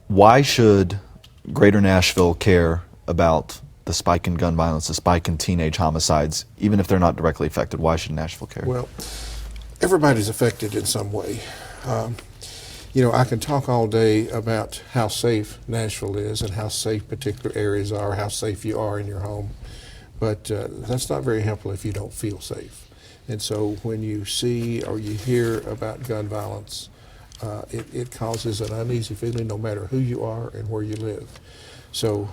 Why should Greater Nashville care about the spike in gun violence, the spike in teenage homicides, even if they're not directly affected? Why should Nashville care? Well, everybody's affected in some way. You know, I can talk all day about how safe Nashville is and how safe particular areas are, how safe you are in your home, but that's not very helpful if you don't feel safe. And so when you see or you hear about gun violence, it causes an uneasy feeling no matter who you are and where you live. So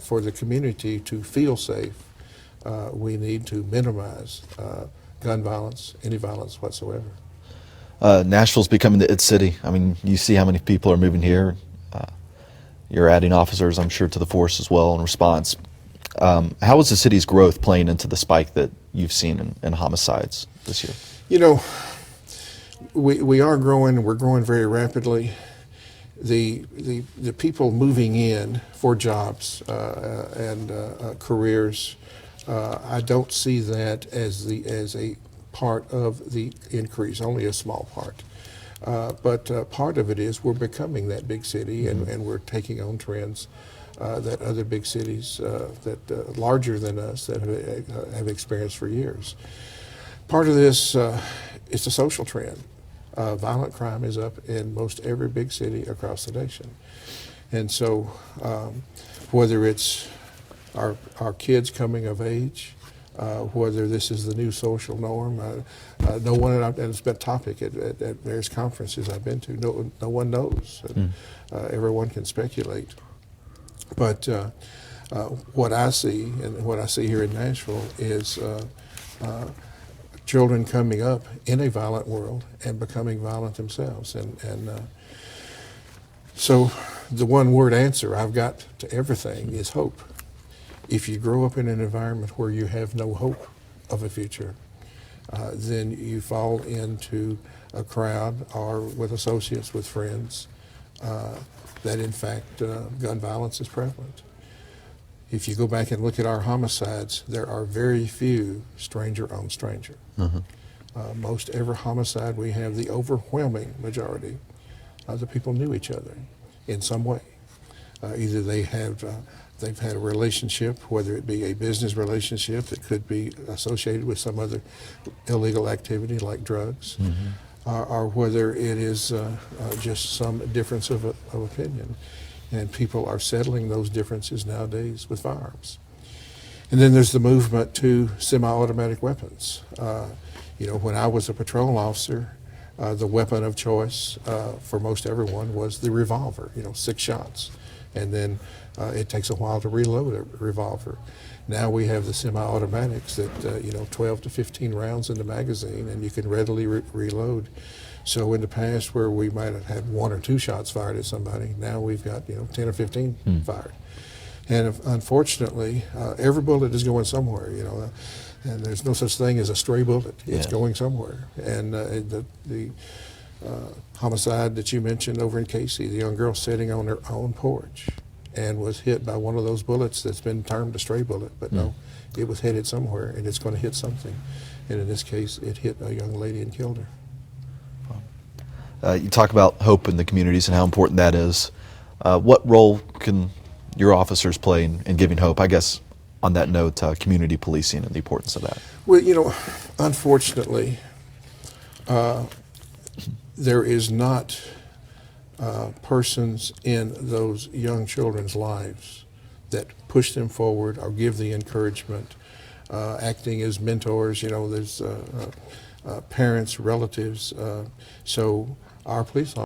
for the community to feel safe, we need to minimize gun violence, any violence whatsoever. Nashville's becoming the it city. I mean, you see how many people are moving here. You're adding officers, I'm sure, to the force as well in response. How is the city's growth playing into the spike that you've seen in homicides this year? You know, we are growing. We're growing very rapidly. The people moving in for jobs and careers, I don't see that as a part of the increase, only a small part. But part of it is we're becoming that big city, and we're taking on trends that other big cities that larger than us that have experienced for years. Part of this is a social trend. Violent crime is up in most every big city across the nation. And so whether it's our kids coming of age, whether this is the new social norm, no one, and it's been a topic at various conferences I've been to, no one knows. Everyone can speculate. But what I see, and what I see here in Nashville, is children coming up in a violent world and becoming violent themselves. And so the one word answer I've got to everything is hope. If you grow up in an environment where you have no hope of a future, then you fall into a crowd or with associates, with friends, that in fact gun violence is prevalent. If you go back and look at our homicides, there are very few stranger on stranger. Most every homicide we have, the overwhelming majority of the people knew each other in some way. Either they've had a relationship, whether it be a business relationship that could be associated with some other illegal activity like drugs, or whether it is just some difference of opinion. And people are settling those differences nowadays with firearms. And then there's the movement to semi-automatic weapons. You know, when I was a patrol officer, the weapon of choice for most everyone was the revolver, 6 shots. And then it takes a while to reload a revolver. Now we have the semi-automatics that, 12 to 15 rounds in the magazine, and you can readily reload. So in the past, where we might have had 1 or 2 shots fired at somebody, now we've got 10 or 15 fired. And unfortunately, every bullet is going somewhere. And there's no such thing as a stray bullet. It's going somewhere. And the homicide that you mentioned over in Cayce, the young girl sitting on her own porch and was hit by one of those bullets that's been termed a stray bullet, but no, it was headed somewhere, and it's going to hit something. And in this case, it hit a young lady and killed her. You talk about hope in the communities and how important that is. What role can your officers play in giving hope? I guess on that note, community policing and the importance of that. Well, unfortunately, there is not persons in those young children's lives that push them forward or give the encouragement, acting as mentors. There's parents, relatives. So our police officers